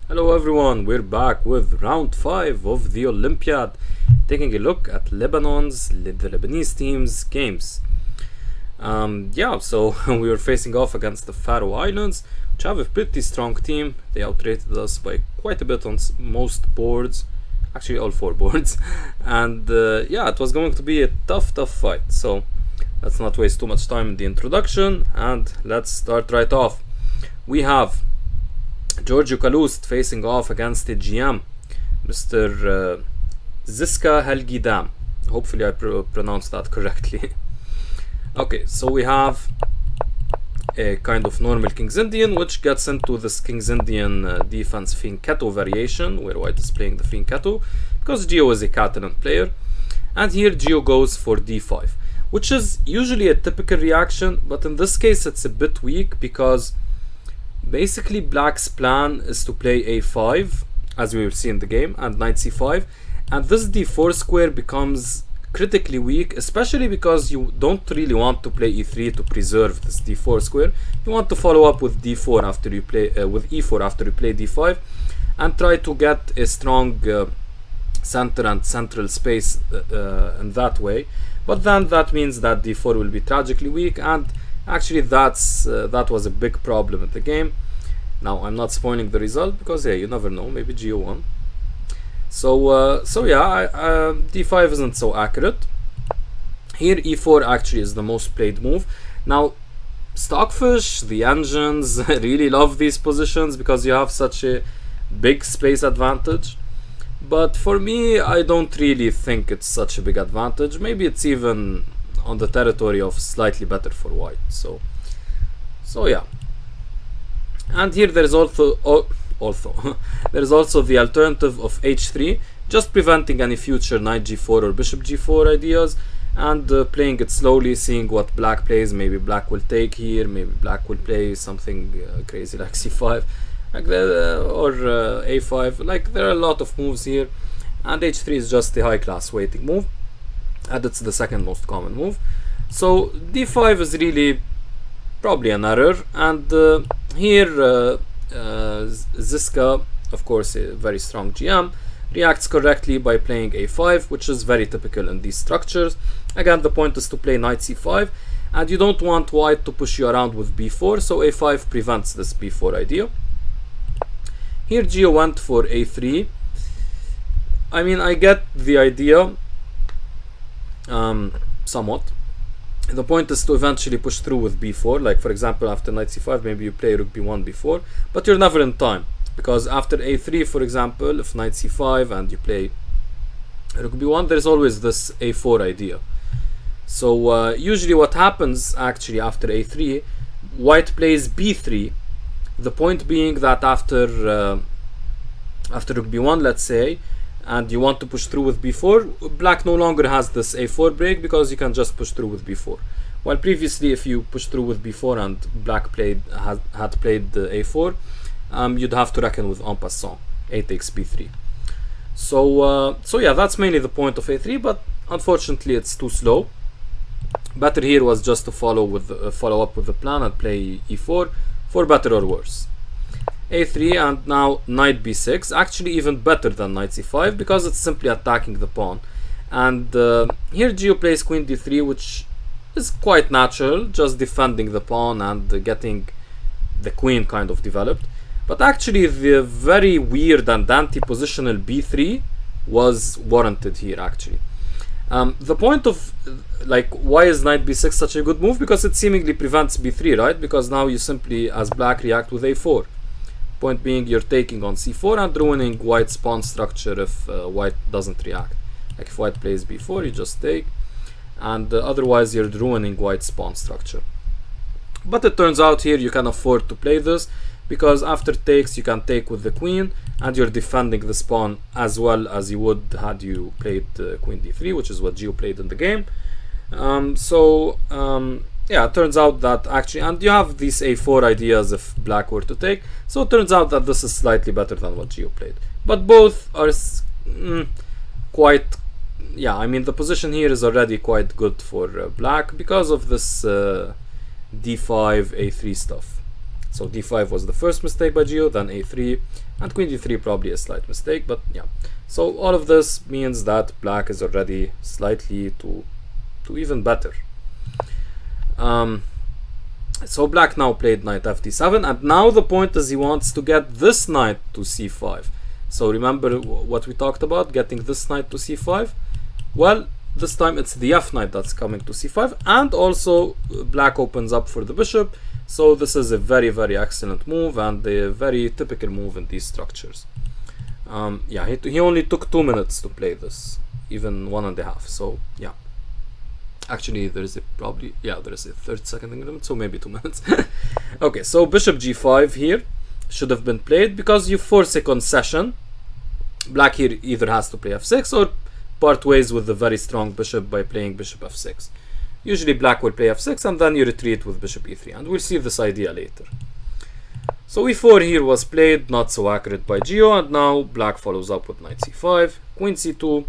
Hello everyone, we're back with round 5 of the Olympiad, taking a look at the Lebanese team's games. So we were facing off against the Faroe Islands, which have a pretty strong team. They outrated us by quite a bit on most boards, actually all 4 boards. And it was going to be a tough fight. So let's not waste too much time in the introduction and let's start right off. We have Giorgio Kaloust facing off against the GM, Mr. Ziska Helgi. Hopefully I pronounced that correctly. Okay, so we have a kind of normal King's Indian, which gets into this King's Indian defense Fianchetto variation, where white is playing the Fianchetto, because Gio is a Catalan player. And here Gio goes for d5, which is usually a typical reaction, but in this case it's a bit weak, because basically black's plan is to play a5, as we will see in the game, and knight c5, and this d4 square becomes critically weak, especially because you don't really want to play e3 to preserve this d4 square. You want to follow up with d4 after you play with e4 after you play d5, and try to get a strong center and central space in that way. But then that means that d4 will be tragically weak, and actually that was a big problem in the game. Now I'm not spoiling the result because you never know, maybe Gio won. So d5 isn't so accurate. Here e4 actually is the most played move. Now Stockfish, the engines really love these positions because you have such a big space advantage. But for me, I don't really think it's such a big advantage. Maybe it's even on the territory of slightly better for white. So yeah. And here there is also there is also the alternative of h3, just preventing any future knight g4 or bishop g4 ideas, and playing it slowly, seeing what black plays. Maybe black will take here, maybe black will play something crazy like c5, like or a5. Like there are a lot of moves here, and h3 is just a high class waiting move, and it's the second most common move. So d5 is really probably an error, and here Ziska, of course a very strong GM, reacts correctly by playing a5, which is very typical in these structures. Again, the point is to play knight c5, and you don't want white to push you around with b4, so a5 prevents this b4 idea. Here Gio went for a3. I mean, I get the idea somewhat. The point is to eventually push through with b4, like for example after knight c5 maybe you play rook b1 b4, but you're never in time, because after a3, for example, if knight c5 and you play rook b1, there's always this a4 idea. So usually what happens actually after a3, white plays b3, the point being that after rook b1, let's say, and you want to push through with b4, black no longer has this a4 break because you can just push through with b4. While previously, if you push through with b4 and black had played the a4, you'd have to reckon with en passant, a takes b3. So yeah, that's mainly the point of a3, but unfortunately it's too slow. Better here was just to follow up with the plan and play e4, for better or worse. a3, and now knight b6, actually even better than knight c5 because it's simply attacking the pawn. And here Gio plays queen d3, which is quite natural, just defending the pawn and getting the queen kind of developed. But actually the very weird and anti-positional b3 was warranted here actually. The point of, like, why is knight b6 such a good move? Because it seemingly prevents b3, right? Because now you simply, as black, react with a4. Point being, you're taking on c4 and ruining white's pawn structure if white doesn't react. Like if white plays b4, you just take, and otherwise you're ruining white's pawn structure. But it turns out here you can afford to play this, because after takes you can take with the queen, and you're defending this pawn as well as you would had you played queen d3, which is what Gio played in the game. Yeah, it turns out that actually, and you have these a4 ideas if black were to take, so it turns out that this is slightly better than what Gio played. But both are quite, yeah, I mean the position here is already quite good for black because of this d5, a3 stuff. So d5 was the first mistake by Gio, then a3, and queen d3 probably a slight mistake, but yeah. So all of this means that black is already slightly to even better. So black now played knight fd7, and now the point is he wants to get this knight to c5. So remember what we talked about, getting this knight to c5? Well, this time it's the f knight that's coming to c5, and also black opens up for the bishop. So this is a very, very excellent move, and a very typical move in these structures. Yeah, he only took 2 minutes to play this, even 1.5. So yeah, actually there is a 30-second increment, so maybe 2 minutes. Okay, so bishop g5 here should have been played because you force a concession. Black here either has to play f6 or part ways with the very strong bishop by playing bishop f6. Usually black will play f6 and then you retreat with bishop e3, and we'll see this idea later. So e4 here was played, not so accurate by Gio, and now black follows up with knight c5, queen c2,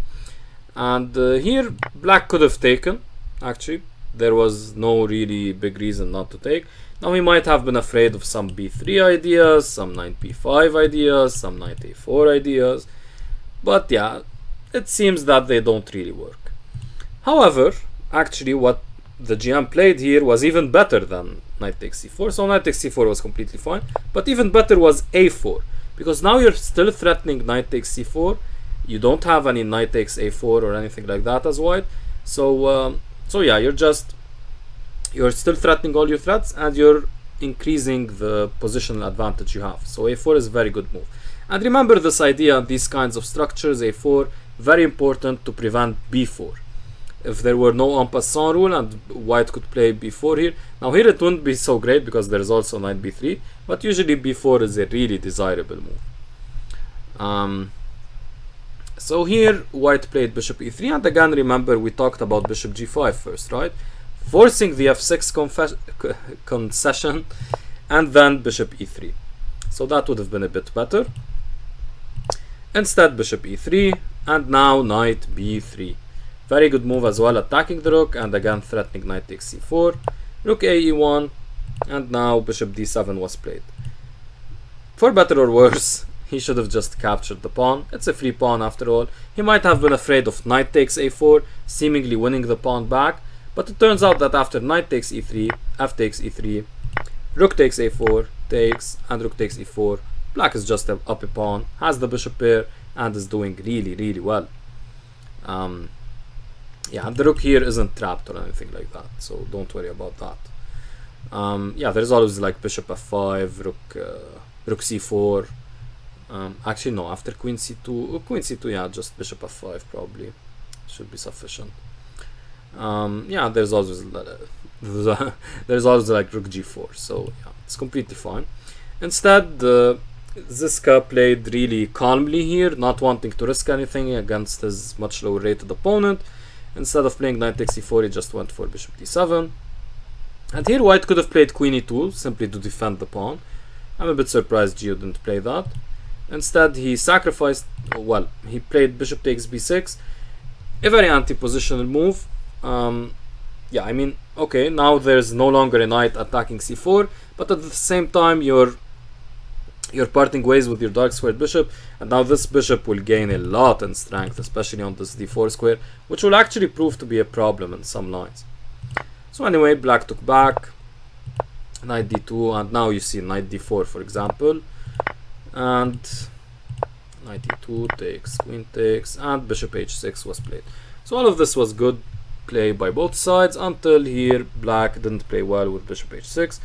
and here black could have taken. Actually, there was no really big reason not to take. Now he might have been afraid of some b3 ideas, some knight b5 ideas, some knight a4 ideas, but yeah, it seems that they don't really work. However, actually what the GM played here was even better than knight takes c4. So knight takes c4 was completely fine, but even better was a4, because now you're still threatening knight takes c4. You don't have any knight takes a4 or anything like that as white. So yeah, you're still threatening all your threats, and you're increasing the positional advantage you have. So a4 is a very good move. And remember this idea of these kinds of structures, a4, very important to prevent b4. If there were no en passant rule and white could play b4 here, now here it wouldn't be so great because there is also knight b3, but usually b4 is a really desirable move. So here white played bishop e3, and again remember we talked about bishop g5 first, right? Forcing the f6 concession and then bishop e3. So that would have been a bit better. Instead bishop e3, and now knight b3. Very good move as well, attacking the rook and again threatening knight takes c4, rook a e1, and now bishop d7 was played. For better or worse, he should have just captured the pawn. It's a free pawn after all. He might have been afraid of knight takes a4, seemingly winning the pawn back, but it turns out that after knight takes e3, f takes e3, rook takes a4, takes, and rook takes e4, black is just up a pawn, has the bishop pair, and is doing really, really well. Yeah, and the rook here isn't trapped or anything like that, so don't worry about that. Yeah, there's always like bishop f5, rook c4. Actually no, after queen c2, yeah, just bishop f5 probably should be sufficient. Yeah, there's always like rook g4, so yeah, it's completely fine. Instead, Ziska played really calmly here, not wanting to risk anything against his much lower rated opponent. Instead of playing knight takes e4, he just went for bishop d7. And here white could have played queen e2, simply to defend the pawn. I'm a bit surprised Gio didn't play that. Instead, he sacrificed, well, he played bishop takes b6, a very anti-positional move. Yeah, I mean, okay, now there's no longer a knight attacking c4, but at the same time you're parting ways with your dark squared bishop, and now this bishop will gain a lot in strength, especially on this d4 square, which will actually prove to be a problem in some lines. So anyway, black took back, knight d2, and now you see knight d4 for example, and knight e2 takes, queen takes, and bishop h6 was played. So all of this was good play by both sides until here black didn't play well with bishop h6.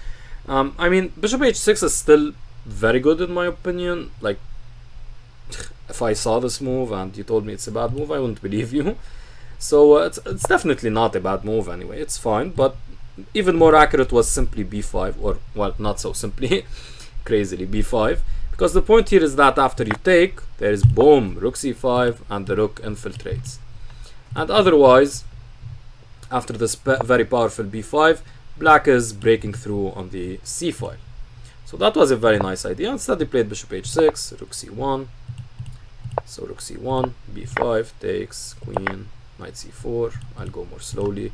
I mean, bishop h6 is still very good in my opinion. Like, if I saw this move and you told me it's a bad move, I wouldn't believe you. So it's definitely not a bad move anyway, it's fine, but even more accurate was simply b5, or well, not so simply, crazily b5, because the point here is that after you take, there is boom, rook c5, and the rook infiltrates. And otherwise, after this very powerful b5, black is breaking through on the c file. So that was a very nice idea. Instead, he played bishop h6, rook c1. So rook c1, b5 takes, queen, knight c4. I'll go more slowly.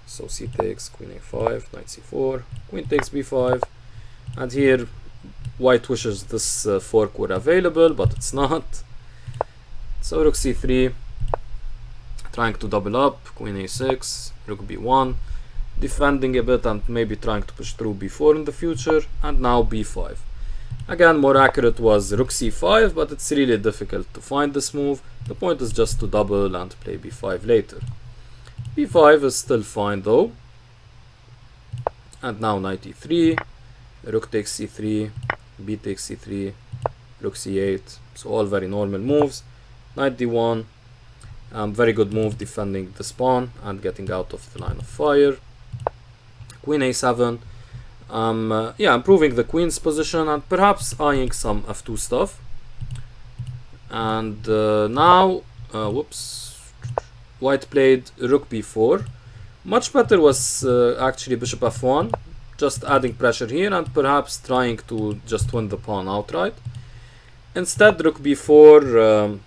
So c takes, queen a5, knight c4, queen takes b5. And here, white wishes this fork were available, but it's not. So rook c3, trying to double up, queen a6, rook b1, defending a bit and maybe trying to push through b4 in the future, and now b5. Again, more accurate was rook c5, but it's really difficult to find this move. The point is just to double and play b5 later. b5 is still fine though. And now knight e3, rook takes c3, b takes c3, rook c8. So all very normal moves. Knight d1, very good move defending the pawn and getting out of the line of fire. Queen a7, yeah, improving the queen's position and perhaps eyeing some f2 stuff. And now, whoops, white played rook b4. Much better was actually bishop f1, just adding pressure here and perhaps trying to just win the pawn outright. Instead, rook b4,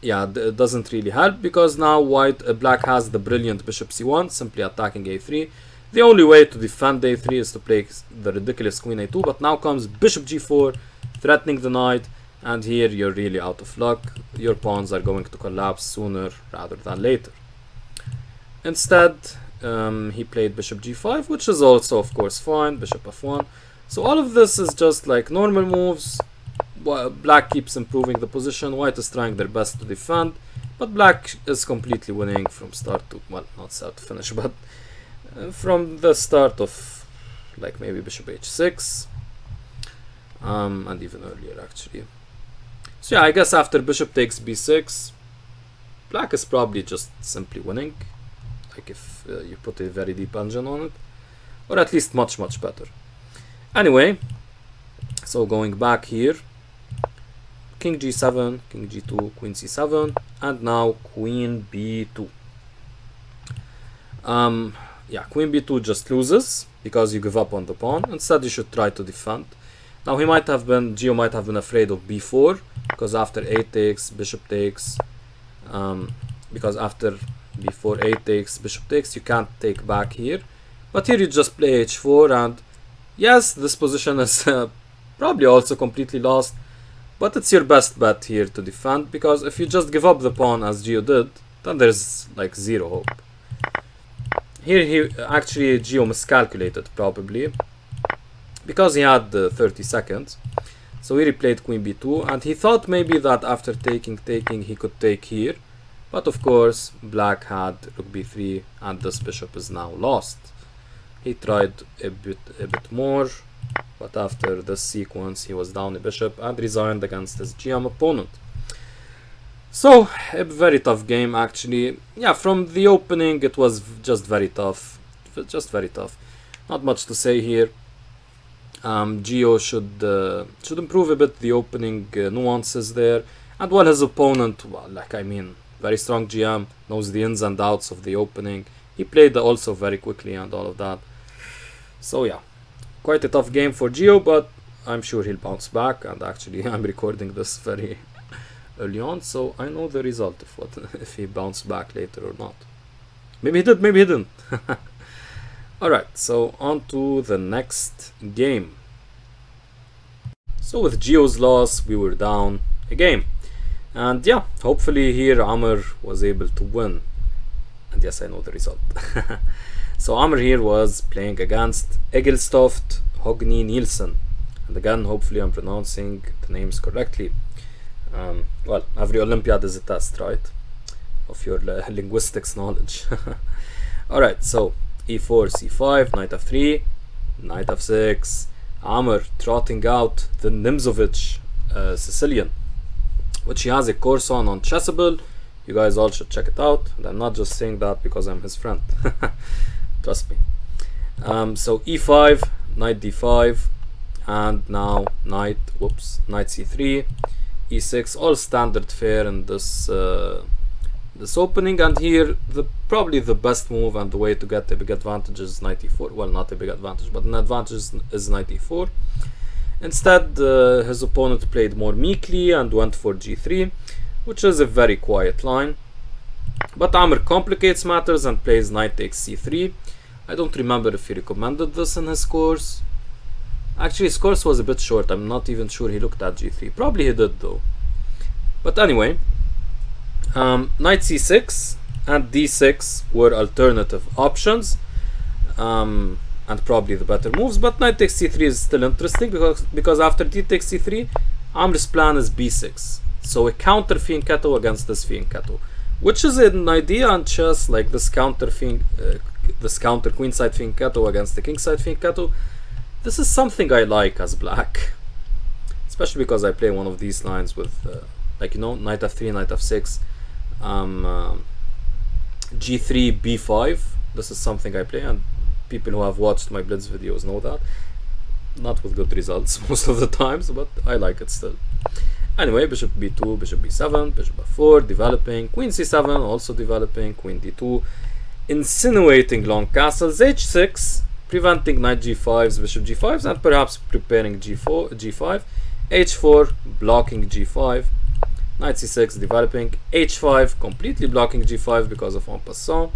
yeah, doesn't really help because now black has the brilliant bishop c1, simply attacking a3. The only way to defend a3 is to play the ridiculous queen a2, but now comes bishop g4, threatening the knight, and here you're really out of luck. Your pawns are going to collapse sooner rather than later. Instead, he played bishop g5, which is also of course fine, bishop f1. So all of this is just like normal moves. Black keeps improving the position, white is trying their best to defend, but black is completely winning from start to, well, not start to finish, but from the start of like maybe bishop h6, and even earlier actually. So yeah, I guess after bishop takes b6, black is probably just simply winning, like if you put a very deep engine on it, or at least much better. Anyway, so going back here, king g7, king g2, queen c7, and now queen b2. Yeah, queen b2 just loses because you give up on the pawn. Instead, you should try to defend. Now Gio might have been afraid of b4 because after a takes, bishop takes. Because after b4, a takes, bishop takes, you can't take back here. But here you just play h4, and yes, this position is probably also completely lost. But it's your best bet here to defend, because if you just give up the pawn as Gio did, then there's like zero hope. Here Gio miscalculated probably, because he had 30 seconds. So he replayed queen b2, and he thought maybe that after taking he could take here. But of course black had rook b3, and this bishop is now lost. He tried a bit more, but after this sequence he was down a bishop and resigned against his GM opponent. So a very tough game actually. Yeah, from the opening it was just very tough. Not much to say here. Gio should improve a bit the opening nuances there. And while his opponent, well, like I mean, very strong GM, knows the ins and outs of the opening. He played also very quickly and all of that. So yeah, quite a tough game for Gio, but I'm sure he'll bounce back. And actually I'm recording this very early on, so I know the result if he bounced back later or not. Maybe he did, maybe he didn't. Alright, so on to the next game. So with Gio's loss, we were down a game. And yeah, hopefully here Amr was able to win. And yes, I know the result. So Amr here was playing against Egilstoft, Hogni, Nielsen. And again, hopefully I'm pronouncing the names correctly. Well, every Olympiad is a test, right? Of your linguistics knowledge. Alright, so e4, c5, knight f3, knight f6. Amr trotting out the Nimzowitsch Sicilian, which he has a course on Chessable. You guys all should check it out. And I'm not just saying that because I'm his friend. Trust me. So e5, knight d5, and now knight c3, e6, all standard fare in this this opening. And here probably the best move and the way to get a big advantage is knight e4. Well, not a big advantage, but an advantage is knight e4. Instead, his opponent played more meekly and went for g3, which is a very quiet line. But Amr complicates matters and plays knight takes c3. I don't remember if he recommended this in his course. Actually, his course was a bit short. I'm not even sure he looked at g3. Probably he did though. But anyway, knight c6 and d6 were alternative options, and probably the better moves. But knight takes c3 is still interesting because after d takes c3, Amr's plan is b6. So a counter fianchetto against this fianchetto, which is an idea on chess, like this counter queenside fianchetto against the kingside fianchetto. This is something I like as black, especially because I play one of these lines with, like, you know, knight f3, knight f6, g3, b5. This is something I play, and people who have watched my blitz videos know that. Not with good results most of the times, but I like it still. Anyway, bishop b2, bishop b7, bishop f4, developing, queen c7, also developing, queen d2, insinuating long castles, h6, preventing knight g5s, bishop g5s, and perhaps preparing g5, h4, blocking g5, knight c6, developing, h5, completely blocking g5 because of en passant.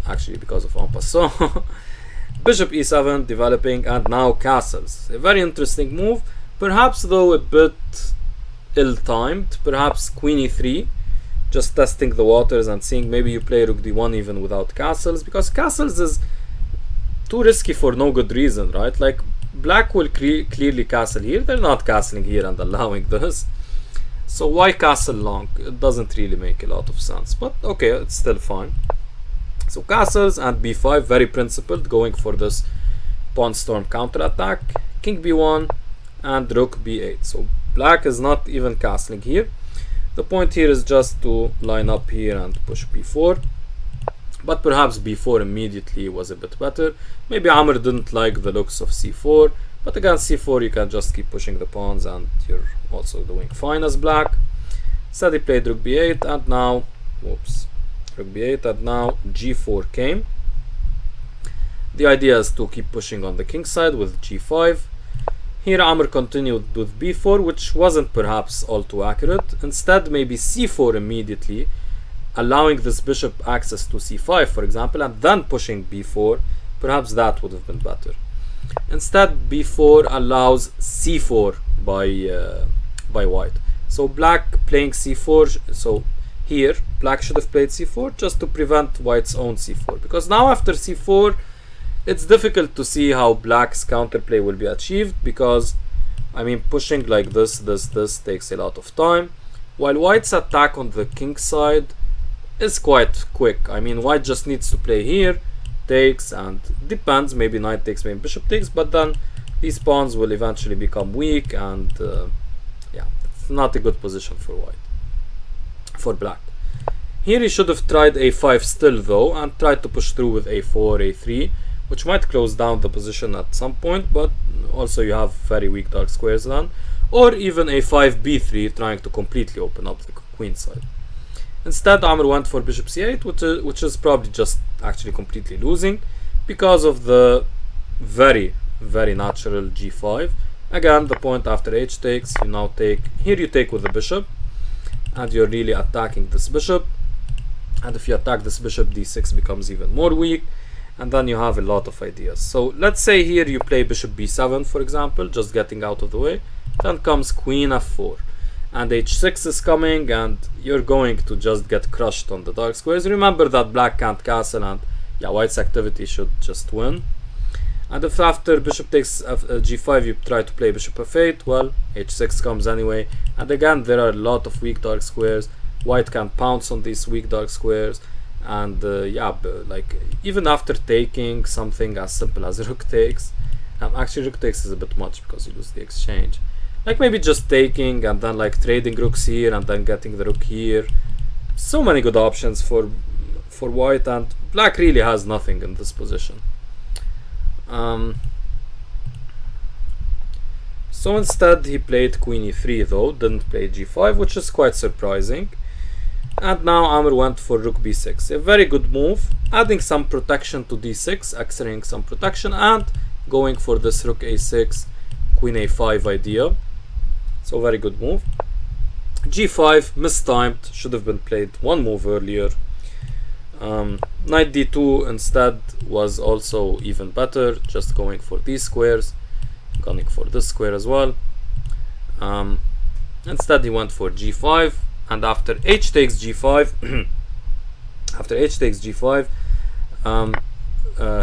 Actually, because of en passant. Bishop e7, developing, and now castles. A very interesting move, perhaps though a bit ill-timed. Perhaps queen e3, just testing the waters and seeing maybe you play rook d1 even without castles, because castles is too risky for no good reason, right? Like, black will clearly castle here. They're not castling here and allowing this. So why castle long? It doesn't really make a lot of sense, but okay, it's still fine. So castles and b5, very principled, going for this pawn storm counter attack. King b1 and rook b8. So black is not even castling here. The point here is just to line up here and push b4. But perhaps b4 immediately was a bit better. Maybe Amr didn't like the looks of c4. But against c4 you can just keep pushing the pawns and you're also doing fine as black. Instead he played rook b8 and now, whoops, rook b8 and now g4 came. The idea is to keep pushing on the king side with g5. Here Amr continued with b4, which wasn't perhaps all too accurate. Instead, maybe c4 immediately, allowing this bishop access to c5, for example, and then pushing b4. Perhaps that would have been better. Instead, b4 allows c4 by white. So black playing c4. So here, black should have played c4 just to prevent white's own c4. Because now after c4, it's difficult to see how black's counterplay will be achieved, because, I mean, pushing like this takes a lot of time, while white's attack on the king side is quite quick. I mean, white just needs to play here, takes, and depends, maybe knight takes, maybe bishop takes, but then these pawns will eventually become weak, and yeah, it's not a good position for white, for black. Here he should have tried a5 still though, and tried to push through with a4, a3, which might close down the position at some point, but also you have very weak dark squares then. Or even a5, b3, trying to completely open up the queen side. Instead, Amr went for bishop c8, which is probably just actually completely losing, because of the very, very natural g5. Again, the point after h takes, you now take, here you take with the bishop, and you're really attacking this bishop. And if you attack this bishop, d6 becomes even more weak. And then you have a lot of ideas. So let's say here you play bishop b7, for example, just getting out of the way. Then comes queen f4. And h6 is coming, and you're going to just get crushed on the dark squares. Remember that black can't castle, and yeah, white's activity should just win. And if after bishop takes g5 you try to play bishop f8, well, h6 comes anyway. And again, there are a lot of weak dark squares. White can pounce on these weak dark squares. And yeah, like even after taking something as simple as rook takes, actually rook takes is a bit much because you lose the exchange. Like maybe just taking and then like trading rooks here and then getting the rook here. So many good options for white, and black really has nothing in this position. So instead he played queen e3 though, didn't play g5, which is quite surprising. And now Amr went for rook b6, a very good move, adding some protection to d6, exerting some protection, and going for this rook a6, queen a5 idea. So very good move. g5, mistimed, should have been played one move earlier. Knight d2 instead was also even better, just going for these squares, going for this square as well. Instead he went for g5, and after h takes g5 after h takes g5,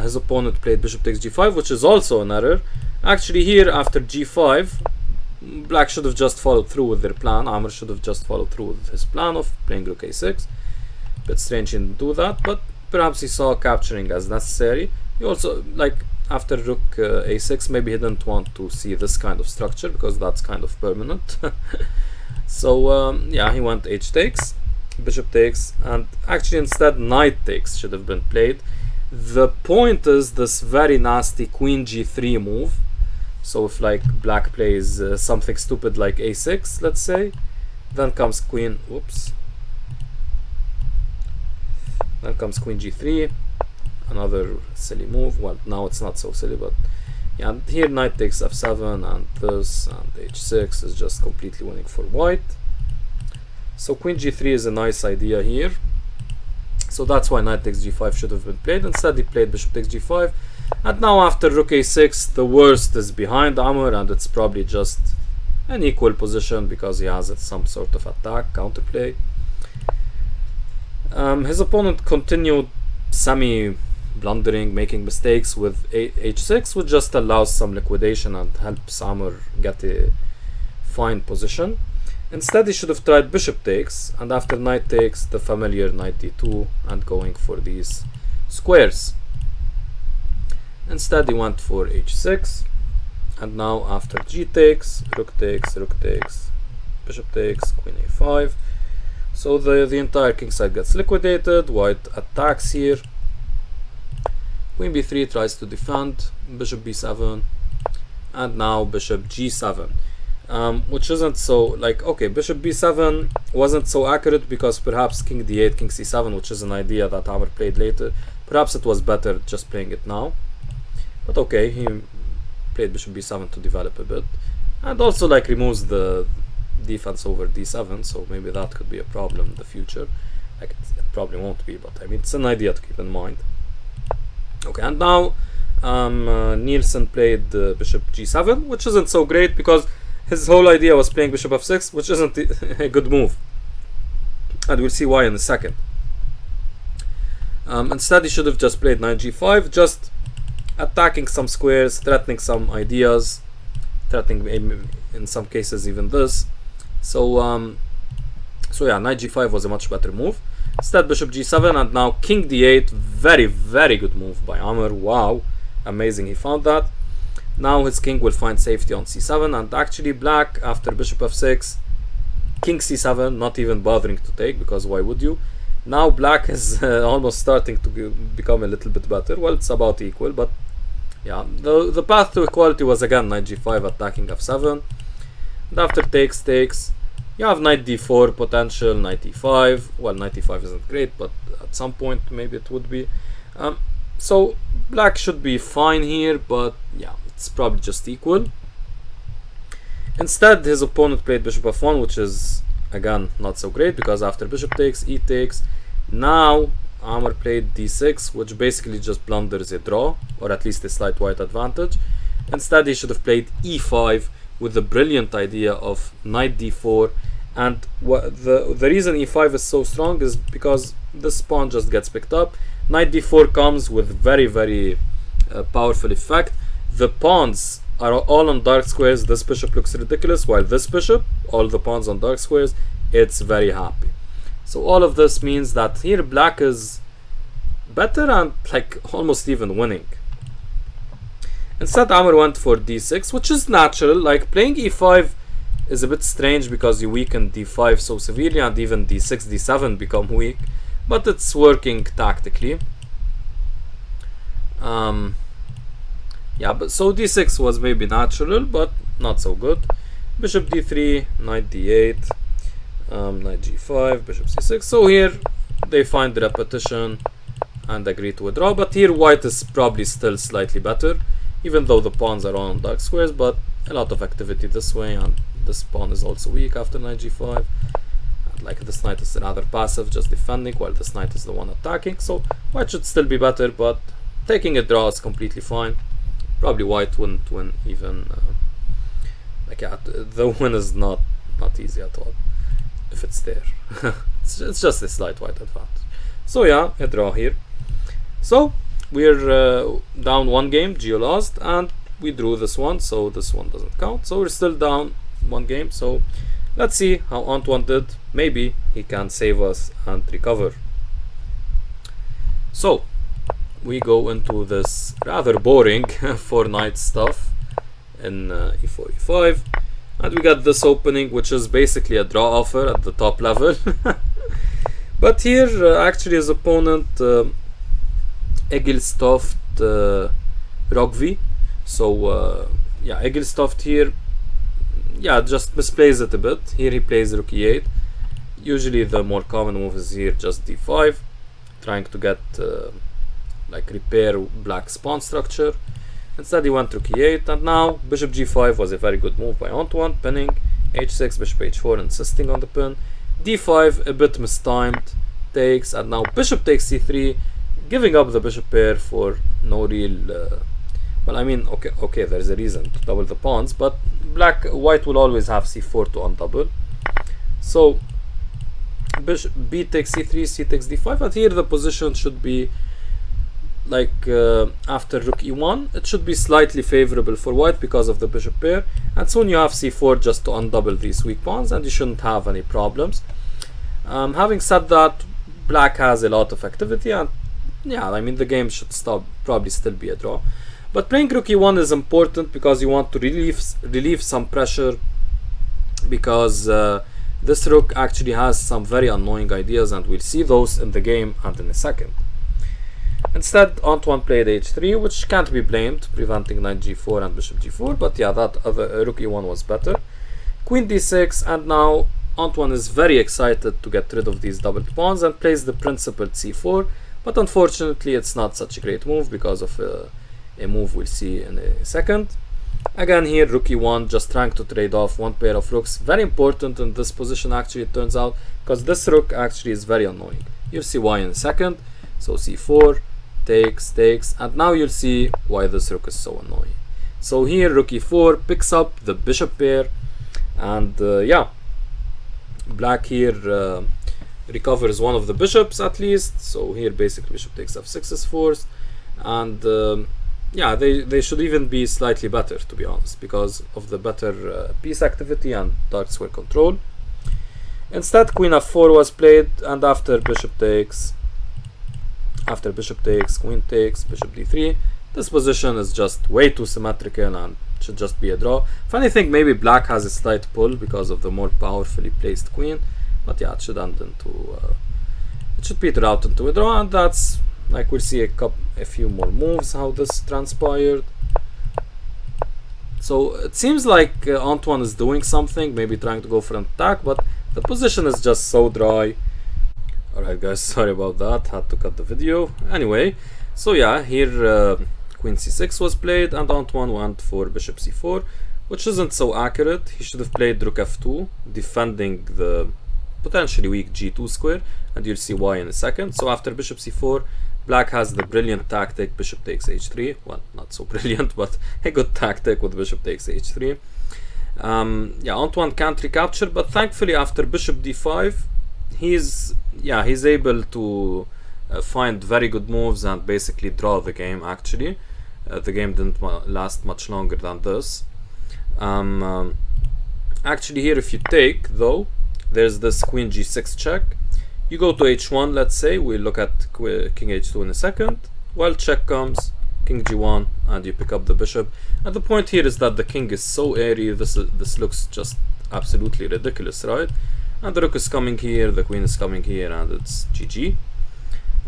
his opponent played bishop takes g5, which is also an error. Actually here after g5, black should have just followed through with their plan. Amr should have just followed through with his plan of playing rook a6. Bit strange he didn't do that, but perhaps he saw capturing as necessary. He also, like, after rook a6, maybe he didn't want to see this kind of structure because that's kind of permanent. So yeah, he went h takes, bishop takes, and actually instead knight takes should have been played. The point is this very nasty queen g3 move. So if like black plays something stupid like a6, let's say, then comes queen, whoops, then comes queen g3, another silly move. Well, now it's not so silly, but yeah, and here knight takes f7, and this, and h6 is just completely winning for white. So queen g3 is a nice idea here. So that's why knight takes g5 should have been played. Instead he played bishop takes g5. And now after rook a6, the worst is behind Amr, and it's probably just an equal position because he has some sort of attack, counterplay. His opponent continued semi-blundering, making mistakes with h6, which just allows some liquidation and helps Amr get a fine position. Instead he should have tried bishop takes, and after knight takes, the familiar knight d2, and going for these squares. Instead he went for h6, and now after g takes, rook takes, bishop takes, queen a5. So the entire king side gets liquidated. White attacks here. Queen b3 tries to defend, bishop b7, and now bishop g7. Which isn't so, like, okay, bishop b7 wasn't so accurate because perhaps king d8, king c7, which is an idea that Amr played later, perhaps it was better just playing it now. But okay, he played bishop b7 to develop a bit, and also like removes the defense over d7, so maybe that could be a problem in the future. Like it probably won't be, but I mean it's an idea to keep in mind. Okay, and now Nielsen played bishop g7, which isn't so great because his whole idea was playing bishop f6, which isn't a good move, and we'll see why in a second. Instead he should have just played knight g5, just attacking some squares, threatening some ideas, threatening in some cases even this. So yeah, knight g5 was a much better move. Instead bishop g7, and now king d8, very good move by Amr. Wow, amazing, he found that. Now his king will find safety on c7, and actually black after bishop f6, king c7, not even bothering to take because why would you? Now black is almost starting to become a little bit better. Well, it's about equal, but yeah, the path to equality was again knight g5 attacking f7, and after takes, you have knight d4 potential, knight e5. Well, knight e5 isn't great, but at some point maybe it would be. So black should be fine here, but yeah, it's probably just equal. Instead his opponent played bishop f1, which is again not so great because after bishop takes, e takes. Now Amr played d6, which basically just blunders a draw, or at least a slight white advantage. Instead he should have played e5 with the brilliant idea of knight d4, and the reason e5 is so strong is because this pawn just gets picked up. Knight d4 comes with very powerful effect. The pawns are all on dark squares. This bishop looks ridiculous, while this bishop, all the pawns on dark squares, it's very happy. So all of this means that here black is better and like almost even winning. Instead Amr went for d6, which is natural. Like playing e5 is a bit strange because you weaken d5 so severely, and even d6, d7 become weak, but it's working tactically. Yeah, but so d6 was maybe natural, but not so good. Bishop d3, knight d8, knight g5, bishop c6. So here they find the repetition and agree to withdraw, but here white is probably still slightly better, even though the pawns are on dark squares, but a lot of activity this way, and this pawn is also weak after knight g5. And like this knight is rather passive, just defending, while this knight is the one attacking. So white should still be better, but taking a draw is completely fine. Probably white wouldn't win even. Like yeah, the win is not easy at all if it's there. it's just a slight white advantage. So yeah, a draw here. So we're down 1 game, Gio lost, and we drew this one, so this one doesn't count. So we're still down 1 game. So let's see how Antoine did. Maybe he can save us and recover. So we go into this rather boring 4 knight stuff in e4, e5, and we got this opening, which is basically a draw offer at the top level. But here actually his opponent Egilstoft Rogvi. So yeah, Egilstoft here, yeah, just misplays it a bit. Here he plays rook e8. Usually the more common move is here just d5, trying to get like repair black's pawn structure. Instead he went rook e8, and now bishop g5 was a very good move by Antoine, pinning, h6, bishop h4, insisting on the pin, d5 a bit mistimed, takes, and now bishop takes c3, giving up the bishop pair for no real well, I mean, okay, there's a reason to double the pawns, but white will always have c4 to undouble. So bishop b takes c3, c takes d5, and here the position should be like after rook e1, it should be slightly favorable for white because of the bishop pair, and soon you have c4 just to undouble these weak pawns, and you shouldn't have any problems. Having said that, black has a lot of activity, and yeah, I mean the game should probably still be a draw. But playing rook e1 is important because you want to relieve some pressure, because this rook actually has some very annoying ideas, and we'll see those in the game and in a second. Instead, Antoine played h3, which can't be blamed, preventing knight g4 and bishop g4, but yeah, that other rook e1 was better. Queen d6, and now Antoine is very excited to get rid of these doubled pawns and plays the principled c4, but unfortunately it's not such a great move because of a move we'll see in a second. Again here, rook e1, just trying to trade off 1 pair of rooks. Very important in this position actually, it turns out, because this rook actually is very annoying. You'll see why in a second. So c4, takes, and now you'll see why this rook is so annoying. So here rook e4 picks up the bishop pair, and yeah, black here recovers one of the bishops at least. So here basically bishop takes f6 is forced, and yeah, they should even be slightly better, to be honest, because of the better piece activity and dark square control. Instead queen f4 was played, and after bishop takes, queen takes, bishop d3, this position is just way too symmetrical and should just be a draw. Funny thing, maybe black has a slight pull because of the more powerfully placed queen, but yeah, it should end into it should peter out into a draw, and that's like we'll see a few more moves how this transpired. So it seems like Antoine is doing something, maybe trying to go for an attack, but the position is just so dry. Alright guys, sorry about that, had to cut the video. Anyway, so yeah, here queen c6 was played, and Antoine went for bishop c4, which isn't so accurate. He should have played rook f2, defending the potentially weak g2 square, and you'll see why in a second. So after bishop c4, black has the brilliant tactic bishop takes h3. Well, not so brilliant, but a good tactic with bishop takes h3. Yeah, Antoine can't recapture, but thankfully after bishop d5, he's able to find very good moves and basically draw the game. Actually, the game didn't last much longer than this. Actually here, if you take though, there's this queen g6 check. You go to h1, let's say, we'll look at king h2 in a second. While check comes, king g1, and you pick up the bishop. And the point here is that the king is so airy, this looks just absolutely ridiculous, right? And the rook is coming here, the queen is coming here, and it's GG.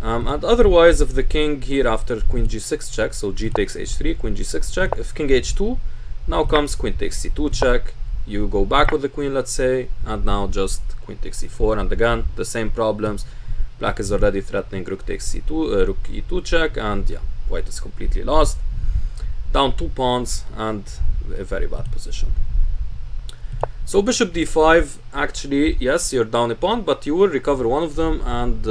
And otherwise, if the king here after queen g6 check, so g takes h3, queen g6 check, if king h2, now comes queen takes c2 check, you go back with the queen, let's say, and now just queen takes c4, and again, the same problems. Black is already threatening rook takes c2, rook e2 check, and yeah, white is completely lost. Down 2 pawns, and a very bad position. So bishop d5, actually, yes, you're down a pawn, but you will recover one of them, and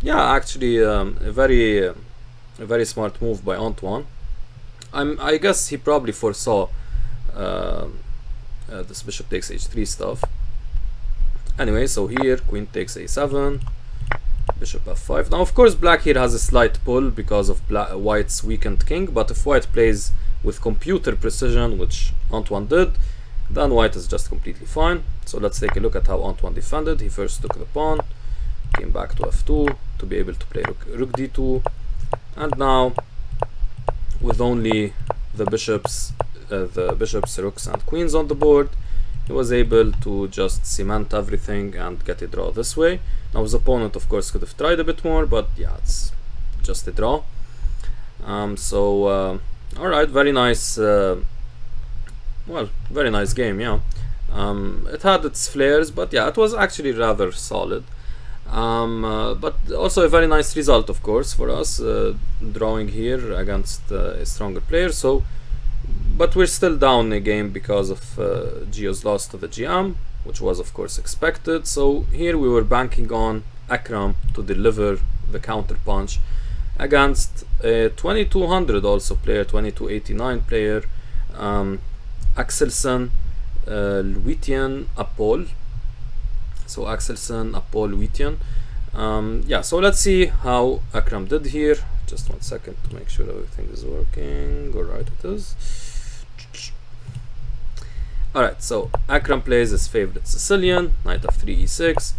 yeah, actually a very smart move by Antoine. I guess he probably foresaw this bishop takes h3 stuff. Anyway, so here queen takes a7, bishop f5. Now, of course, black here has a slight pull because of white's weakened king, but if white plays with computer precision, which Antoine did, then white is just completely fine. So let's take a look at how Antoine defended. He first took the pawn, came back to f2 to be able to play rook d2, and now with only the bishops, rooks, and queens on the board, he was able to just cement everything and get a draw this way. Now his opponent, of course, could have tried a bit more, but yeah, it's just a draw. Alright, very nice, well, very nice game, yeah. It had its flares, but yeah, it was actually rather solid. But also a very nice result, of course, for us, drawing here against a stronger player. So, but we're still down a game because of Gio's loss to the GM, which was of course expected. So here we were banking on Akram to deliver the counter punch against a 2200 also player, 2289 player, Akselsson, Luitjen, Apol. So Akselsson, Apol, Luitjen. Yeah, so let's see how Akram did here. Just 1 second to make sure everything is working. Alright, it is. Alright, so Akram plays his favorite Sicilian, knight f3, e6.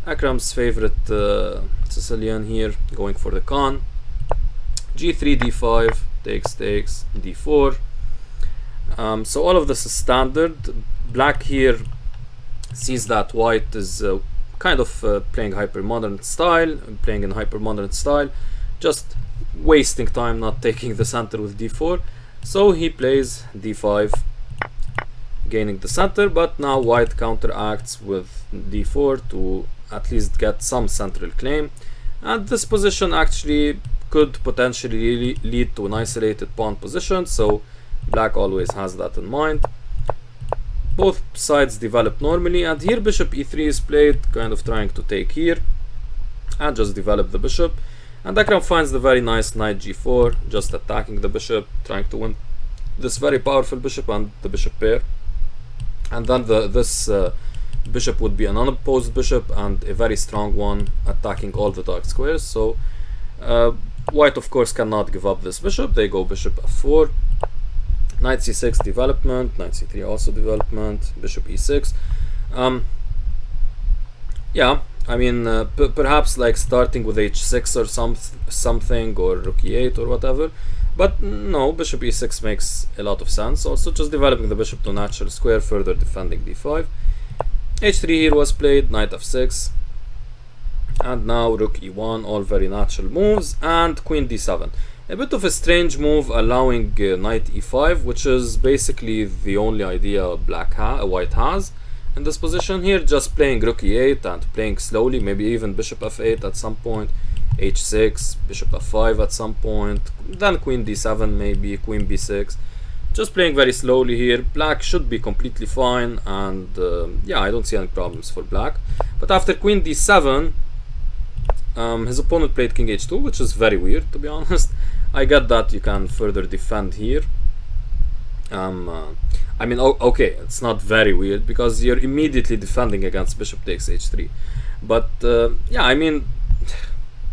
Akram's favorite Sicilian here, going for the con. g3, d5, takes, d4. So all of this is standard. Black here sees that white is kind of playing hyper-modern style, playing in hyper-modern style, just wasting time not taking the center with d4. So he plays d5, gaining the center, but now white counteracts with d4 to at least get some central claim, and this position actually could potentially lead to an isolated pawn position, so black always has that in mind. Both sides develop normally, and here bishop e3 is played, kind of trying to take here and just develop the bishop, and Akram finds the very nice knight g4, just attacking the bishop, trying to win this very powerful bishop and the bishop pair. And then this bishop would be an unopposed bishop and a very strong one, attacking all the dark squares. So white, of course, cannot give up this bishop. They go bishop f4, knight c6 development, knight c3 also development, bishop e6. Yeah, I mean, perhaps like starting with h6 or something, or rook e8 or whatever. But no, bishop e6 makes a lot of sense. Also, just developing the bishop to natural square, further defending d5. h3 here was played, knight f6, and now rook e1, all very natural moves, and queen d7. A bit of a strange move, allowing knight e5, which is basically the only idea white has in this position here, just playing rook e8 and playing slowly, maybe even bishop f8 at some point, h6, bishop f5 at some point, then queen d7, maybe queen b6, just playing very slowly here. Black should be completely fine, and yeah, I don't see any problems for black. But after queen d7, his opponent played king h2, which is very weird, to be honest. I get that you can further defend here. I mean, okay, it's not very weird because you're immediately defending against bishop takes h3, but yeah, I mean,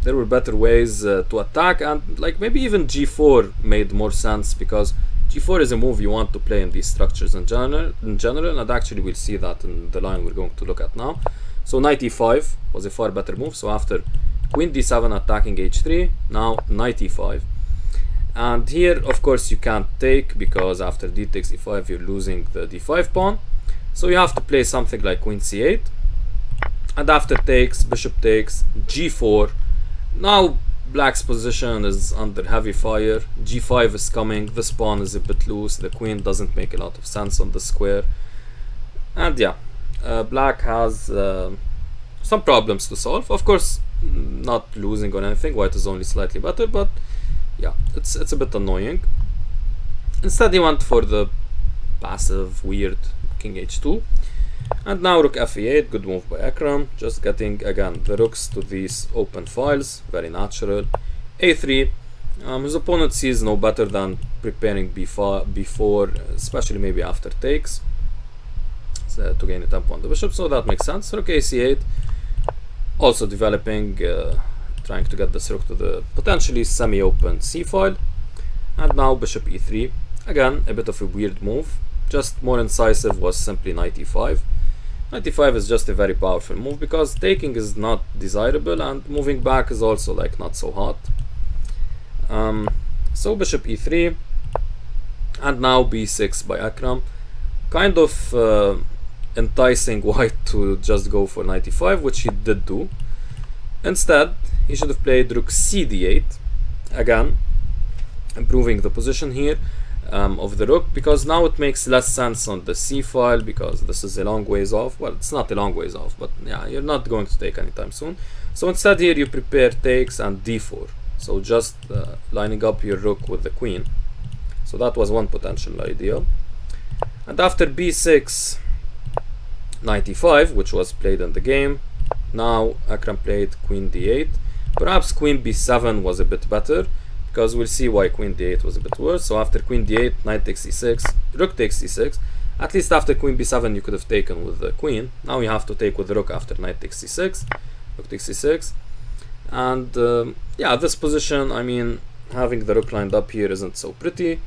there were better ways to attack, and like maybe even g4 made more sense, because g4 is a move you want to play in these structures in general, and actually we'll see that in the line we're going to look at now. So knight e5 was a far better move. So after queen d7 attacking h3, now knight e5. And here, of course, you can't take, because after d takes e5 you're losing the d5 pawn, so you have to play something like queen c8, and after takes, bishop takes, g4. Now black's position is under heavy fire, g5 is coming, this pawn is a bit loose, the queen doesn't make a lot of sense on the square, and yeah, black has some problems to solve. Of course, not losing or anything, white is only slightly better, but yeah, it's a bit annoying. Instead he went for the passive, weird king h2. And now rook f8, good move by Akram, just getting again the rooks to these open files, very natural. a3, his opponent sees no better than preparing before, especially maybe after takes, so to gain a tempo on the bishop, so that makes sense. Rook ac8, also developing, trying to get this rook to the potentially semi-open c file. And now bishop e3, again a bit of a weird move, just more incisive was simply knight e5. Knight e5 is just a very powerful move because taking is not desirable and moving back is also like not so hot. So bishop e3 and now b6 by Akram, kind of enticing white to just go for knight e5, which he did do. Instead he should have played rook c d8, again improving the position here of the rook, because now it makes less sense on the c file because this is a long ways off. Well, it's not a long ways off, but yeah, you're not going to take anytime soon. So instead here you prepare takes and d4, so just lining up your rook with the queen. So that was one potential idea. And after b6 knight e5, which was played in the game, now Akram played queen d8. Perhaps queen b7 was a bit better, because we'll see why queen d8 was a bit worse. So after queen d8, knight takes e6, rook takes e6. At least after queen b7 you could have taken with the queen. Now you have to take with the rook after knight takes c6, rook takes c6. And yeah, this position, I mean, having the rook lined up here isn't so pretty.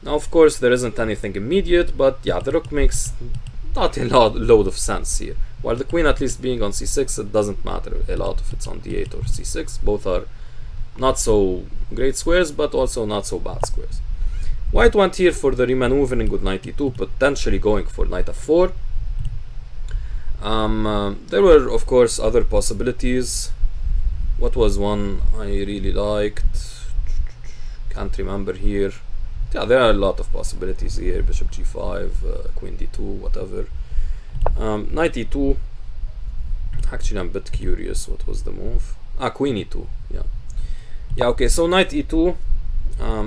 Now of course there isn't anything immediate, but yeah, the rook makes not a load of sense here. While the queen at least being on c6, it doesn't matter a lot if it's on d8 or c6. Both are not so great squares, but also not so bad squares. White went here for the remaneuvering with knight e2, potentially going for knight f4. There were of course other possibilities. What was one I really liked? Can't remember here. Yeah, there are a lot of possibilities here. Bishop g5, queen d2, whatever. Knight e2. Actually, I'm a bit curious. What was the move? Queen e2. Yeah. Yeah, okay, so knight e2,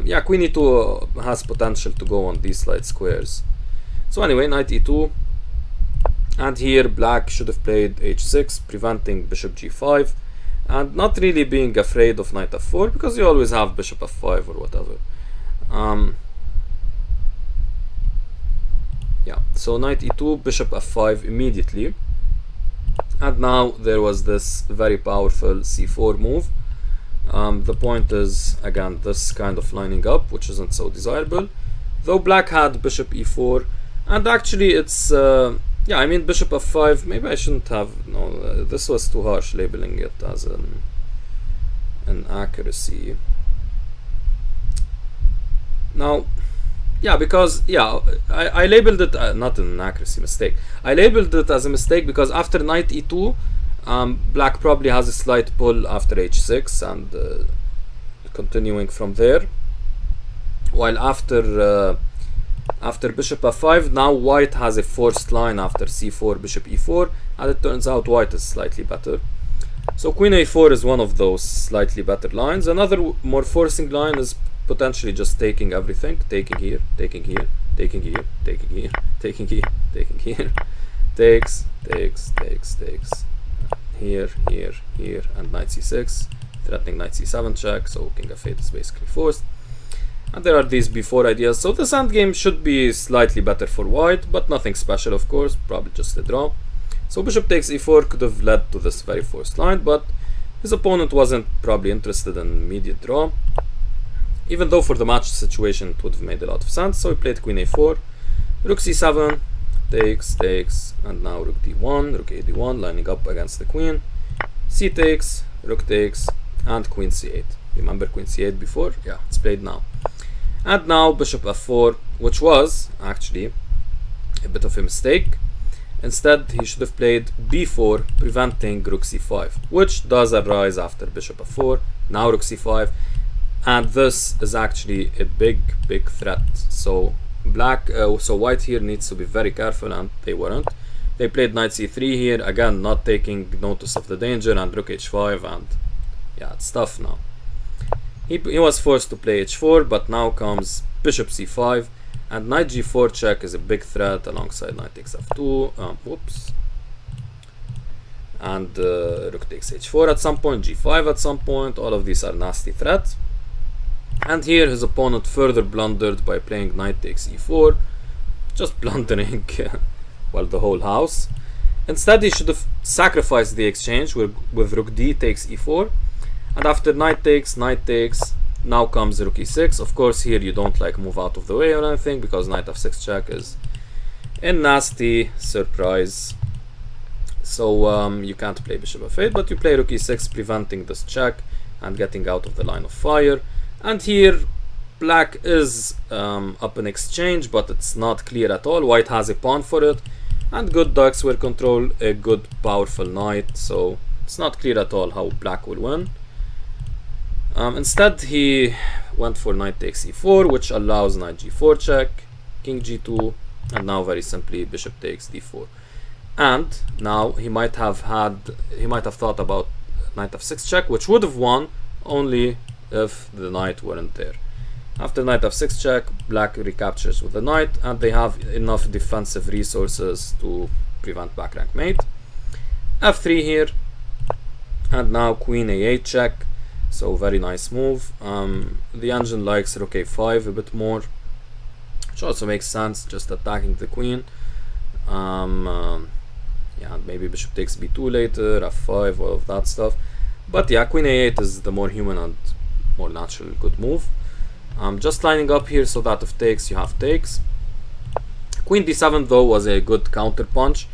yeah, queen e2 has potential to go on these slight squares. So anyway, knight e2, and here black should have played h6, preventing bishop g5, and not really being afraid of knight f4, because you always have bishop f5 or whatever. Yeah, so knight e2, bishop f5 immediately, and now there was this very powerful c4 move. The point is, again, this kind of lining up, which isn't so desirable, though black had bishop e4, and actually it's, yeah, I mean bishop f5, maybe I shouldn't have, no, this was too harsh labeling it as an accuracy. Now, yeah, because, yeah, I labeled it, not an accuracy, mistake. I labeled it as a mistake because after knight e2, black probably has a slight pull after h6 and continuing from there, while after bishop f5, now white has a forced line after c4, bishop e4, and it turns out white is slightly better. So queen a4 is one of those slightly better lines. Another more forcing line is potentially just taking everything, taking here, taking here, taking here, taking here, taking here, taking here, takes, here, here, here, and knight c6, threatening knight c7 check, so king f8 is basically forced. And there are these b4 ideas, so this endgame should be slightly better for white, but nothing special of course, probably just a draw. So bishop takes e4 could have led to this very forced line, but his opponent wasn't probably interested in immediate draw, even though for the match situation it would have made a lot of sense. So he played queen a4, rook c7, takes, and now rook d1, rook a d1, lining up against the queen, c takes, rook takes, and queen c8. Remember queen c8 before? Yeah, it's played now. And now bishop f4, which was actually a bit of a mistake. Instead, he should have played b4, preventing rook c5, which does arise after bishop f4, now rook c5, and this is actually a big threat. So black, so white here needs to be very careful, and they weren't. They played knight c3 here, again not taking notice of the danger, and rook h5, and yeah, it's tough now. He was forced to play h4, but now comes bishop c5, And knight g4 check is a big threat alongside knight takes f2. Whoops. And rook takes h4 at some point, g5 at some point. All of these are nasty threats. And here his opponent further blundered by playing knight takes e4. Just blundering well, the whole house. Instead, he should have sacrificed the exchange with rook d takes e4. And after knight takes, now comes rook e6. Of course, here you don't like move out of the way or anything, because knight f6 check is a nasty surprise. So you can't play bishop f8, but you play rook e6, preventing this check and getting out of the line of fire. And here black is up in exchange, but it's not clear at all. White has a pawn for it, and good ducks will control a good powerful knight, so it's not clear at all how black will win. Instead, he went for knight takes e4, which allows knight g4 check, king g2, and now very simply bishop takes d4. And now he might have thought about knight f6 check, which would have won only if the knight weren't there. After knight f6 check, black recaptures with the knight, and they have enough defensive resources to prevent back rank mate. f3 here, and now queen a8 check. So very nice move. The engine likes rook a5 a bit more, which also makes sense, just attacking the queen. Yeah, maybe bishop takes b2 later, f5, all of that stuff. But yeah, queen a8 is the more human and more natural good move. Just lining up here so that if takes, you have takes. Queen d7 though was a good counter punch,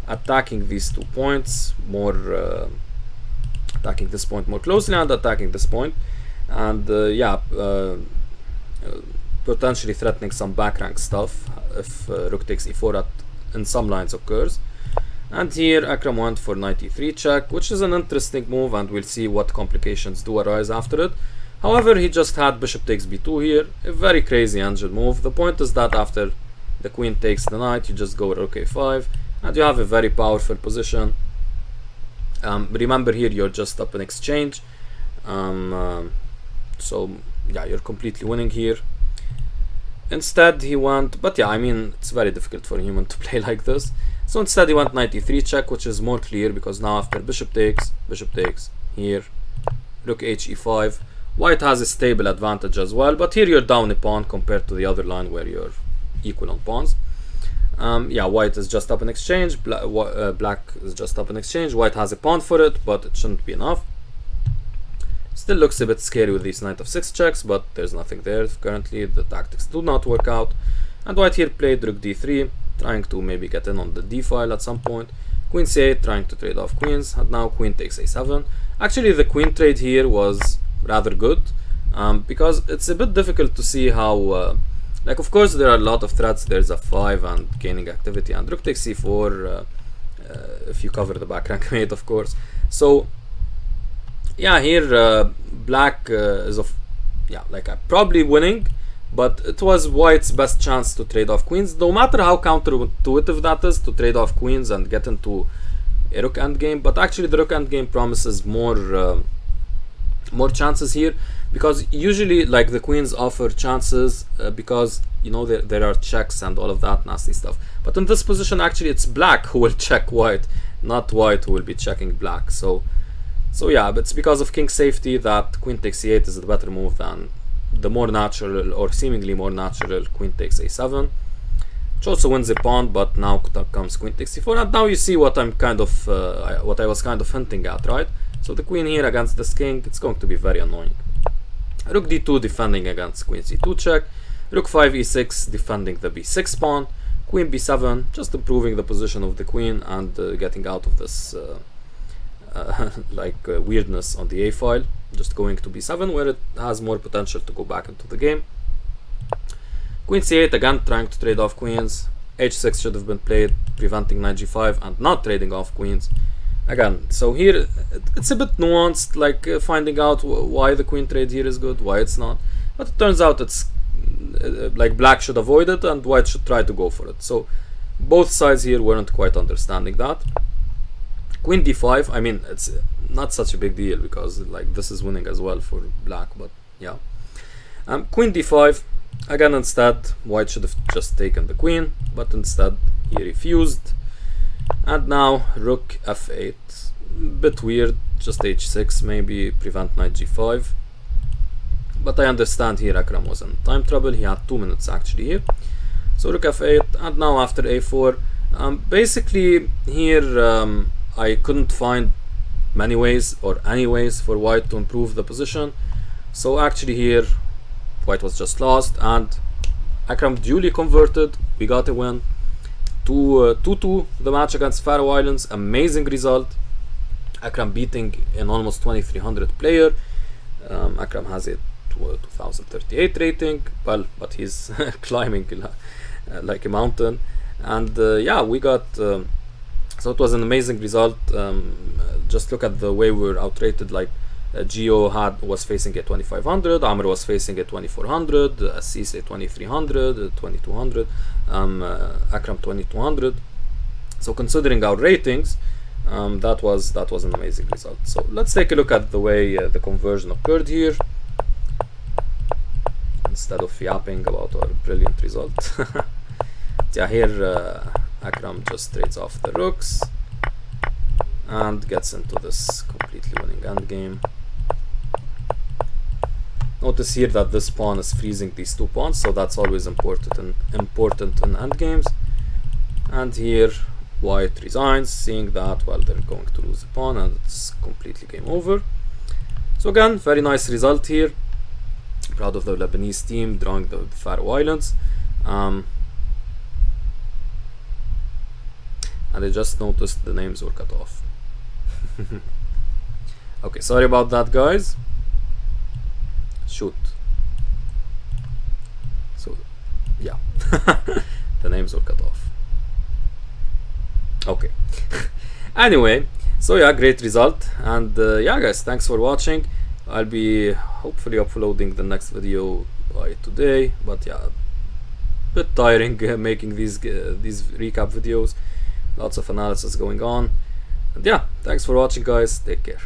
attacking these 2 points more, attacking this point more closely and attacking this point, and yeah, potentially threatening some back rank stuff if rook takes e4 in some lines occurs. And here Akram went for knight e3 check, which is an interesting move, and we'll see what complications do arise after it. However, he just had bishop takes b2 here, a very crazy engine move. The point is that after the queen takes the knight, you just go rook a5, and you have a very powerful position. Remember here, you're just up in exchange, so yeah, you're completely winning here. Instead he went, but yeah, I mean, it's very difficult for a human to play like this. So instead he went knight e3 check, which is more clear, because now after bishop takes here, rook h e5, white has a stable advantage as well, but here you're down a pawn compared to the other line where you're equal on pawns. Yeah, white is just up in exchange, black is just up in exchange, white has a pawn for it, but it shouldn't be enough. Still looks a bit scary with these knight f6 checks, but there's nothing there currently. The tactics do not work out, and white here played rook d3, trying to maybe get in on the d file at some point. Queen c8, trying to trade off queens, and now queen takes a7. Actually, the queen trade here was rather good, because it's a bit difficult to see how, like, of course there are a lot of threats. There's f5 and gaining activity, and rook takes c4 if you cover the back rank mate, of course. So yeah, here black is probably winning, but it was white's best chance to trade off queens, no matter how counterintuitive that is to trade off queens and get into a rook endgame. But actually the rook endgame promises more chances here, because usually like the queens offer chances because you know there are checks and all of that nasty stuff. But in this position, actually it's black who will check white, not white who will be checking black. So yeah, but it's because of king safety that queen takes c8 is the better move than the more natural, or seemingly more natural, queen takes a7, which also wins a pawn. But now comes queen takes c4, and now you see what I'm kind of what I was kind of hinting at, right? So the queen here against this king, it's going to be very annoying. Rook d2 defending against queen c2 check, rook 5 e6 defending the b6 pawn, queen b7 just improving the position of the queen and getting out of this weirdness on the a file, just going to b7 where it has more potential to go back into the game. Queen c8 again, trying to trade off queens. h6 should have been played, preventing knight g5 and not trading off queens again. So here it's a bit nuanced, like finding out why the queen trade here is good, why it's not. But it turns out it's like black should avoid it and white should try to go for it. So both sides here weren't quite understanding that. Queen d5, I mean, it's not such a big deal because like this is winning as well for black, but yeah. Queen d5, Again, instead, white should have just taken the queen, but instead he refused. And now rook f8. Bit weird, just h6, maybe prevent knight g5. But I understand here Akram was in time trouble. He had 2 minutes actually here. So rook f8, and now after a4. Basically here I couldn't find many ways or any ways for white to improve the position. So actually here white was just lost, and Akram duly converted. We got a win. 2-2 the match against Faroe Islands. Amazing result. Akram beating an almost 2300 player. Akram has a 2038 rating, well, but he's climbing like a mountain. And yeah, we got so it was an amazing result. Just look at the way we were outrated. Like Gio was facing a 2500, Amro was facing a 2400, Kassis a 2300, 2200, Akram 2200. So considering our ratings, that was an amazing result. So let's take a look at the way the conversion occurred here, instead of yapping about our brilliant result. Yeah, here Akram just trades off the rooks and gets into this completely winning endgame. Notice here that this pawn is freezing these 2 pawns, so that's always important in endgames. And here white resigns, seeing that, well, they're going to lose the pawn and it's completely game over. So again, very nice result here. Proud of the Lebanese team drawing the Faroe Islands. And I just noticed the names were cut off. Okay, sorry about that, guys. Shoot. So yeah, the names were cut off. Okay. Anyway, so yeah, great result. And yeah, guys, thanks for watching. I'll be hopefully uploading the next video by today, but yeah, bit tiring making these recap videos. Lots of analysis going on. And yeah, thanks for watching, guys. Take care.